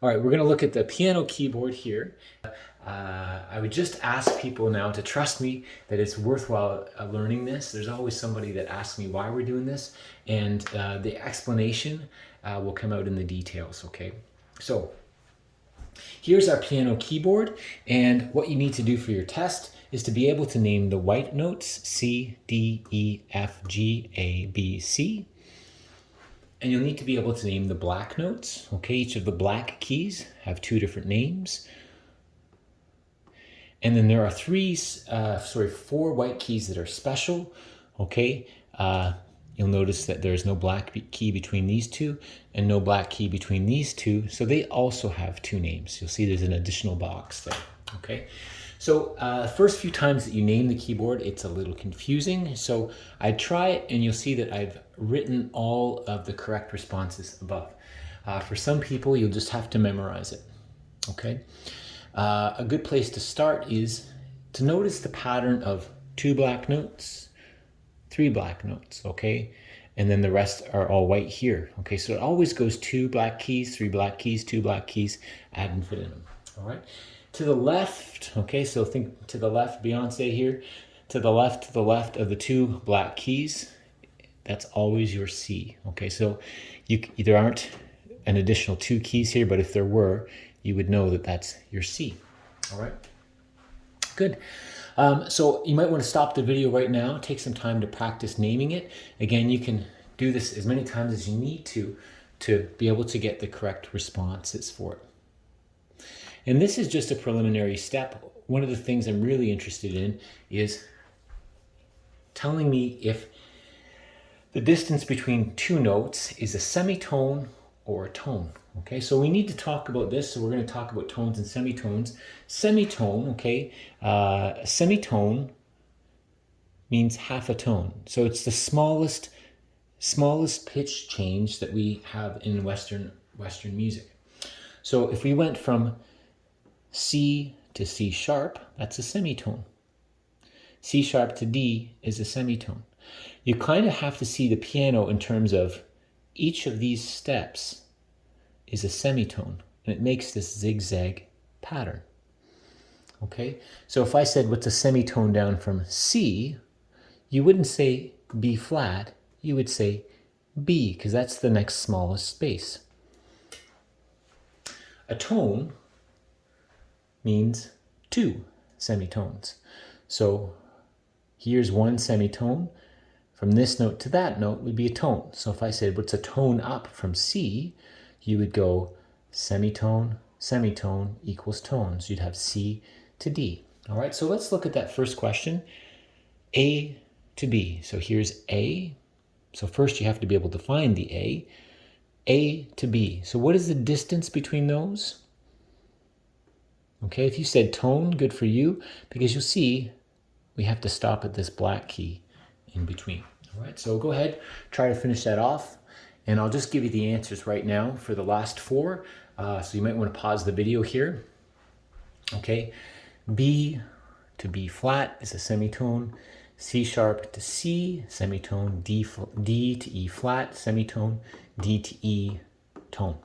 All right, we're going to look at the piano keyboard here. I would just ask people now to trust me that it's worthwhile learning this. There's always somebody that asks me why we're doing this, and the explanation will come out in the details, okay? So here's our piano keyboard, and what you need to do for your test is to be able to name the white notes, C, D, E, F, G, A, B, C. And you'll need to be able to name the black notes, okay? Each of the black keys have two different names. And then there are four white keys that are special, okay? You'll notice that there's no black key between these two and no black key between these two. So they also have two names. You'll see there's an additional box there, okay? So first few times that you name the keyboard, it's a little confusing. So I try it and you'll see that I've written all of the correct responses above. For some people, you'll just have to memorize it, okay? A good place to start is to notice the pattern of 2 black notes, 3 black notes, okay? And then the rest are all white here, okay? So it always goes 2 black keys, 3 black keys, 2 black keys, ad infinitum, all right? To the left, okay, so think to the left, Beyonce here, to the left of the 2 black keys, that's always your C, okay? So there aren't an additional 2 keys here, but if there were, you would know that that's your C, all right? Good. So you might want to stop the video right now, take some time to practice naming it. Again, you can do this as many times as you need to be able to get the correct responses for it. And this is just a preliminary step. One of the things I'm really interested in is telling me if the distance between 2 notes is a semitone or a tone. Okay, so we need to talk about this. So we're going to talk about tones and semitones. Semitone, okay, semitone means half a tone. So it's the smallest pitch change that we have in Western music. So if we went from C to C sharp, that's a semitone. C sharp to D is a semitone. You kind of have to see the piano in terms of each of these steps is a semitone, and it makes this zigzag pattern. Okay, so if I said what's a semitone down from C, you wouldn't say B flat, you would say B, because that's the next smallest space. A tone means 2 semitones. So here's 1 semitone. From this note to that note would be a tone. So if I said what's a tone up from C, you would go semitone, semitone equals tones. You'd have C to D. All right, so let's look at that first question. A to B. So here's A. So first you have to be able to find the A. A to B. So what is the distance between those? Okay, if you said tone, good for you, because you'll see we have to stop at this black key in between. All right, so go ahead, try to finish that off, and I'll just give you the answers right now for the last 4. So you might want to pause the video here. Okay, B to B flat is a semitone, C sharp to C, semitone, D to E flat, semitone, D to E, tone.